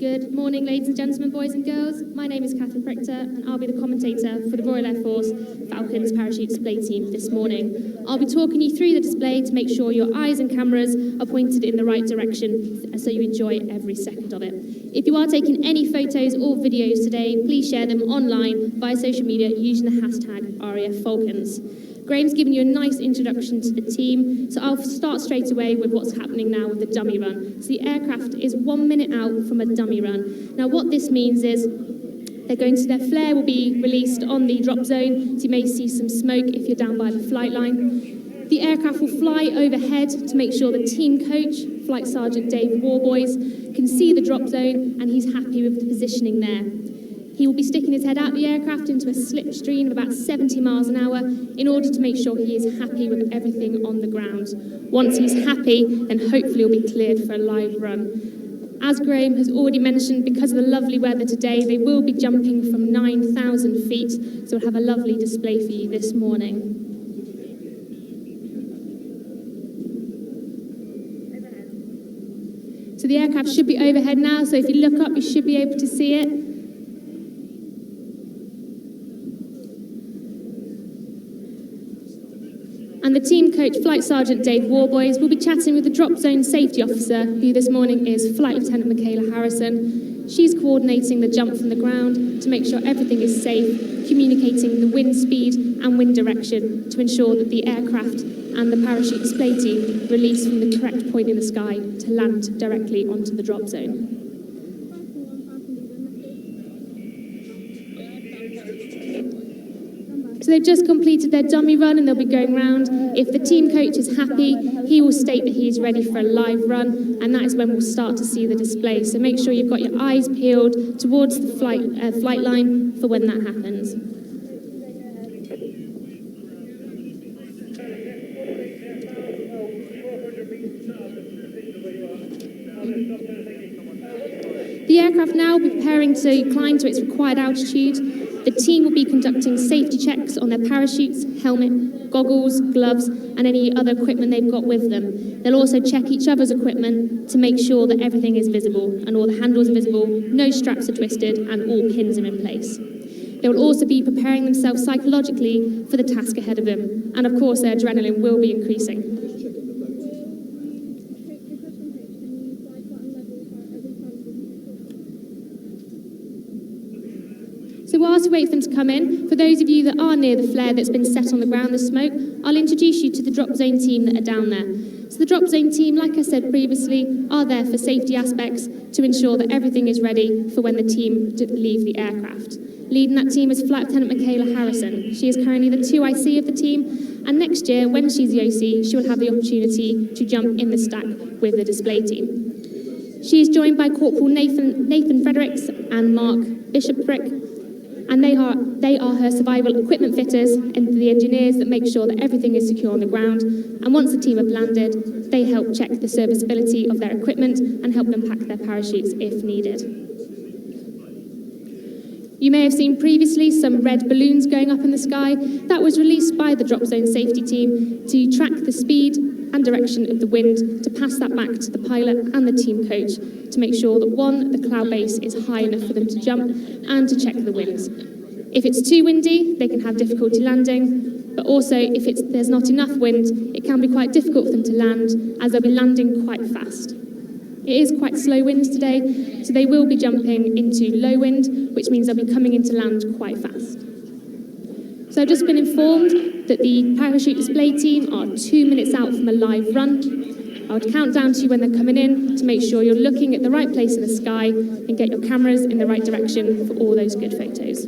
Good morning, ladies and gentlemen, boys and girls. My name is Catherine Prichter, and I'll be the commentator for the Royal Air Force Falcons parachute display team this morning. I'll be talking you through the display to make sure your eyes and cameras are pointed in the right direction so you enjoy every second of it. If you are taking any photos or videos today, please share them online via social media using the hashtag RAF Falcons. Graham's given you a nice introduction to the team, so I'll start straight away with what's happening now with the dummy run. So the aircraft is 1 minute out from a dummy run. Now what this means is their flare will be released on the drop zone, so you may see some smoke if you're down by the flight line. The aircraft will fly overhead to make sure the team coach, Flight Sergeant Dave Warboys, can see the drop zone and he's happy with the positioning there. He will be sticking his head out the aircraft into a slipstream of about 70 miles an hour in order to make sure he is happy with everything on the ground. Once he's happy, then hopefully he'll be cleared for a live run. As Graham has already mentioned, because of the lovely weather today, they will be jumping from 9,000 feet, so we'll have a lovely display for you this morning. So the aircraft should be overhead now, so if you look up, you should be able to see it. And the team coach, Flight Sergeant Dave Warboys, will be chatting with the drop zone safety officer, who this morning is Flight Lieutenant Michaela Harrison. She's coordinating the jump from the ground to make sure everything is safe, communicating the wind speed and wind direction to ensure that the aircraft and the parachute display team release from the correct point in the sky to land directly onto the drop zone. So they've just completed their dummy run and they'll be going round. If the team coach is happy, he will state that he's ready for a live run, and that is when we'll start to see the display. So make sure you've got your eyes peeled towards the flight line for when that happens. The aircraft now will be preparing to climb to its required altitude. The team will be conducting safety checks on their parachutes, helmet, goggles, gloves, and any other equipment they've got with them. They'll also check each other's equipment to make sure that everything is visible and all the handles are visible, no straps are twisted, and all pins are in place. They will also be preparing themselves psychologically for the task ahead of them, and of course their adrenaline will be increasing. So whilst we wait for them to come in, for those of you that are near the flare that's been set on the ground, the smoke, I'll introduce you to the drop zone team that are down there. So the drop zone team, like I said previously, are there for safety aspects to ensure that everything is ready for when the team leave the aircraft. Leading that team is Flight Lieutenant Michaela Harrison. She is currently the 2IC of the team, and next year, when she's the OC, she will have the opportunity to jump in the stack with the display team. She is joined by Corporal Nathan Fredericks and Mark Bishopbrick, and they are her survival equipment fitters and the engineers that make sure that everything is secure on the ground. And once the team have landed, they help check the serviceability of their equipment and help them pack their parachutes if needed. You may have seen previously some red balloons going up in the sky. That was released by the drop zone safety team to track the speed and direction of the wind, to pass that back to the pilot and the team coach to make sure that, one, the cloud base is high enough for them to jump, and to check the winds. If it's too windy, they can have difficulty landing, but also if there's not enough wind, it can be quite difficult for them to land, as they'll be landing quite fast. It is quite slow winds today, so they will be jumping into low wind, which means they'll be coming into land quite fast. So I've just been informed that the parachute display team are 2 minutes out from a live run. I would count down to you when they're coming in to make sure you're looking at the right place in the sky and get your cameras in the right direction for all those good photos.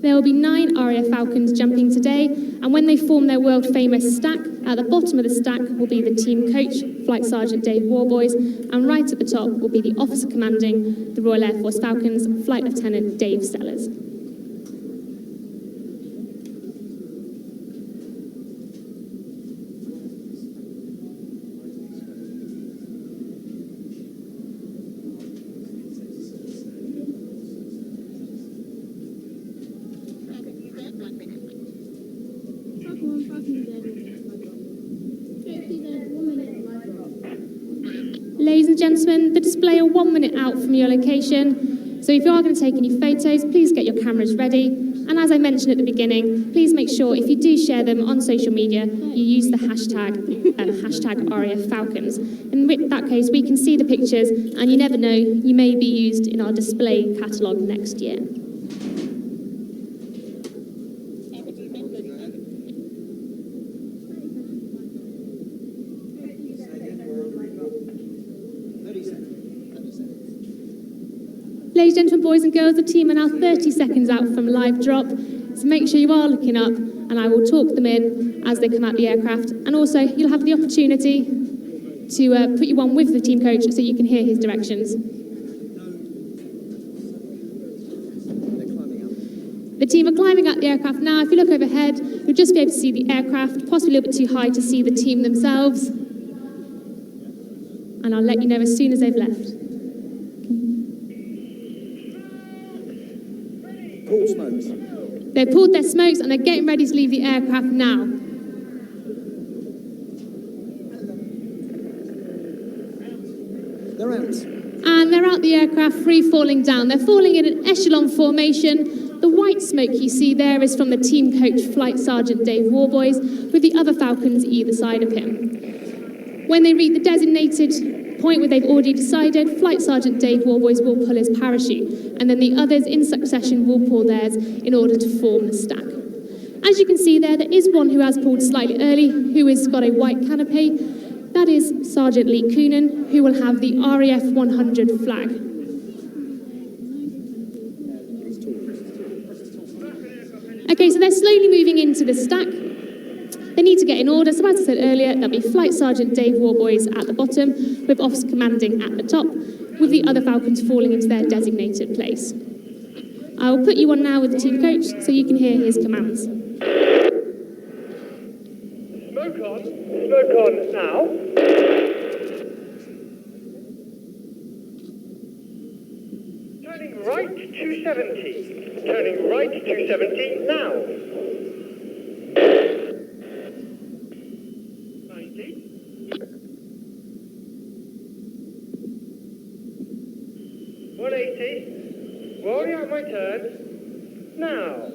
There will be 9 RAF Falcons jumping today, and when they form their world-famous stack, at the bottom of the stack will be the team coach, Flight Sergeant Dave Warboys, and right at the top will be the officer commanding the Royal Air Force Falcons, Flight Lieutenant Dave Sellers. Ladies and gentlemen, the display are 1 minute out from your location, so if you are going to take any photos, please get your cameras ready. And as I mentioned at the beginning, please make sure if you do share them on social media, you use the hashtag RAF Falcons. In that case, we can see the pictures, and you never know, you may be used in our display catalogue next year. Ladies and gentlemen, boys and girls, the team are now 30 seconds out from live drop, so make sure you are looking up, and I will talk them in as they come out the aircraft. And also, you'll have the opportunity to put you on with the team coach so you can hear his directions. The team are climbing out the aircraft now. If you look overhead, you'll just be able to see the aircraft, possibly a little bit too high to see the team themselves. And I'll let you know as soon as they've left. Pull smokes. They've pulled their smokes and they're getting ready to leave the aircraft now. They're out. And they're out the aircraft, free falling down. They're falling in an echelon formation. The white smoke you see there is from the team coach, Flight Sergeant Dave Warboys, with the other Falcons either side of him. When they reach the designated point where they've already decided, Flight Sergeant Dave Warboys will pull his parachute, and then the others in succession will pull theirs in order to form the stack. As you can see there is one who has pulled slightly early, who has got a white canopy. That is Sergeant Lee Coonan, who will have the RAF 100 flag. Okay, so they're slowly moving into the stack. They need to get in order, so as I said earlier, there'll be Flight Sergeant Dave Warboys at the bottom, with Officer Commanding at the top, with the other Falcons falling into their designated place. I will put you on now with the team coach, so you can hear his commands. Smoke on now. Turning right 270, turning right 270 now. 90. 180, rolling out my turn, now.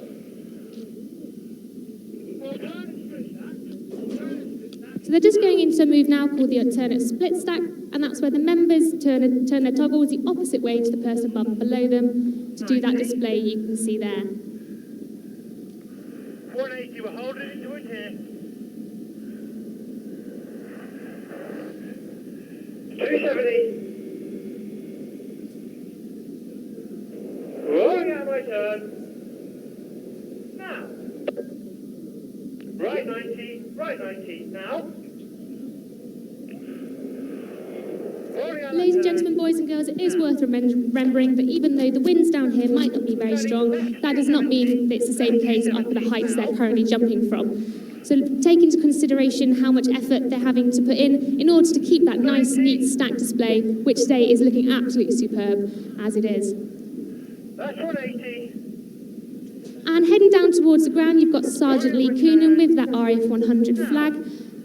So they're just going into a move now called the alternate split stack, and that's where the members turn their toggles the opposite way to the person above and below them to do that display you can see there. 180, we're holding into it here. 270. Rolling out my turn. Now. Right 90, now. Ladies and gentlemen, boys and girls, it is worth remembering that even though the winds down here might not be very strong, that does not mean that it's the same case up at the heights they're currently jumping from. So take into consideration how much effort they're having to put in order to keep that nice, neat stack display, which today is looking absolutely superb as it is. That's 180. And heading down towards the ground, you've got Sergeant Lee Coonan with that RAF 100 flag.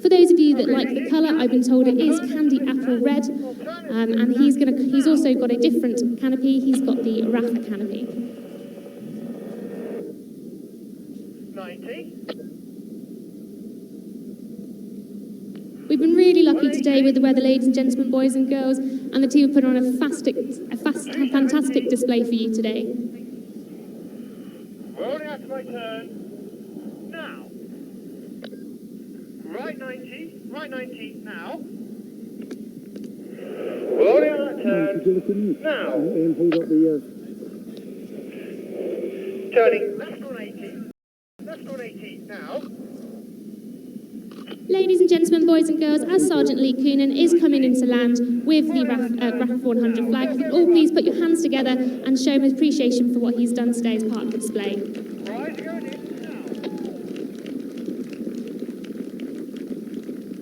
For those of you that like the colour, I've been told it is candy apple red, and he's also got a different canopy. He's got the RAF canopy. 90. We've been really lucky today with the weather, ladies and gentlemen, boys and girls, and the team have put on a fantastic display for you today. Rolling out to my turn. Now. Right 90, now. Rolling out that turn. Now. Turning left 180, now. Ladies and gentlemen, boys and girls, as Sergeant Lee Coonan is coming into land with the RAF 100 flag, if you all please put your hands together and show him appreciation for what he's done today as part of the display.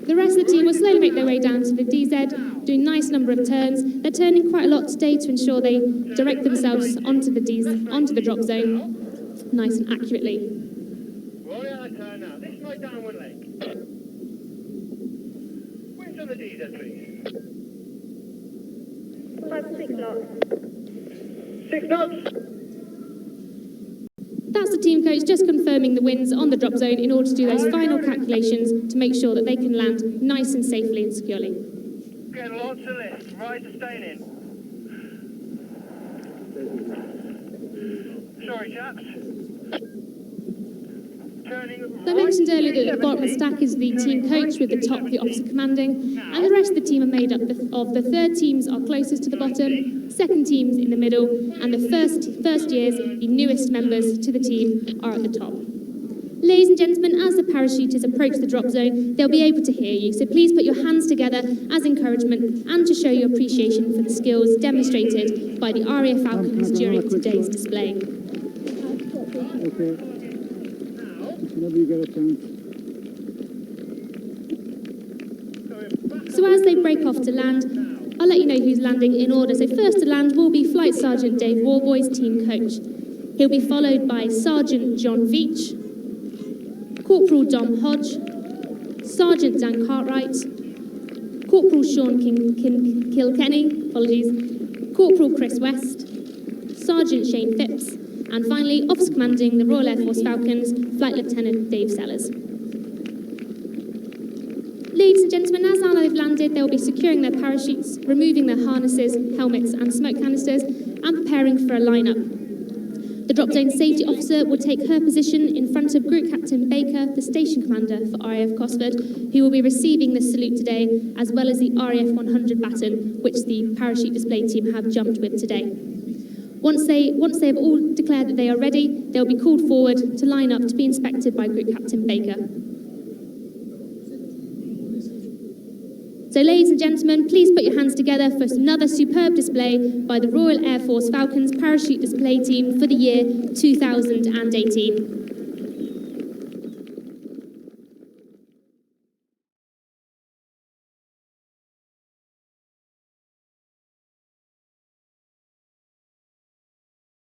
The rest of the team will slowly make their way down to the DZ, doing a nice number of turns. They're turning quite a lot today to ensure they direct themselves onto the drop zone, nice and accurately. Rolling out that turn now. This is my downward leg. Wings on the DZ, please. 6 knots. 6 knots. That's the team coach just confirming the winds on the drop zone in order to do those final calculations to make sure that they can land nice and safely and securely. Getting lots of lift. Right to staying in. Sorry, chaps. I mentioned earlier that at the bottom of the stack is the team coach with the top, the officer commanding, and the rest of the team are made up of the third teams are closest to the bottom, second teams in the middle, and the first years, the newest members to the team, are at the top. Ladies and gentlemen, as the parachutists approach the drop zone, they'll be able to hear you, so please put your hands together as encouragement and to show your appreciation for the skills demonstrated by the RAF Falcons during today's display. Okay. Whenever you get a chance. So as they break off to land, I'll let you know who's landing in order. So first to land will be Flight Sergeant Dave Warboys, team coach. He'll be followed by Sergeant John Veach, Corporal Dom Hodge, Sergeant Dan Cartwright, Corporal Sean Kilkenny, Corporal Chris West, Sergeant Shane Phipps, and finally, Officer Commanding the Royal Air Force Falcons, Flight Lieutenant Dave Sellers. Ladies and gentlemen, as they've landed, they'll be securing their parachutes, removing their harnesses, helmets and smoke canisters, and preparing for a line-up. The drop zone safety officer will take her position in front of Group Captain Baker, the station commander for RAF Cosford, who will be receiving the salute today, as well as the RAF 100 baton, which the parachute display team have jumped with today. Once they have all declared that they are ready, they'll be called forward to line up to be inspected by Group Captain Baker. So ladies and gentlemen, please put your hands together for another superb display by the Royal Air Force Falcons Parachute Display Team for the year 2018.